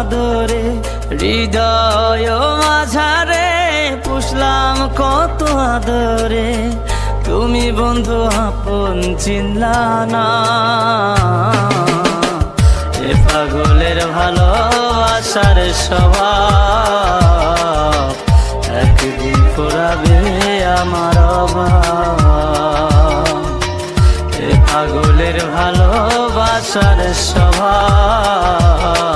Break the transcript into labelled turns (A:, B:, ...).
A: আদরে, হৃদয় মাঝারে পুষলাম কত আদরে, তুমি বন্ধু আপন চিনলা না। এ পাগলের ভালোবাসার স্বভাব একদিন ফুরাবে আমার অভাব। এ পাগলের ভালোবাসার স্বভাব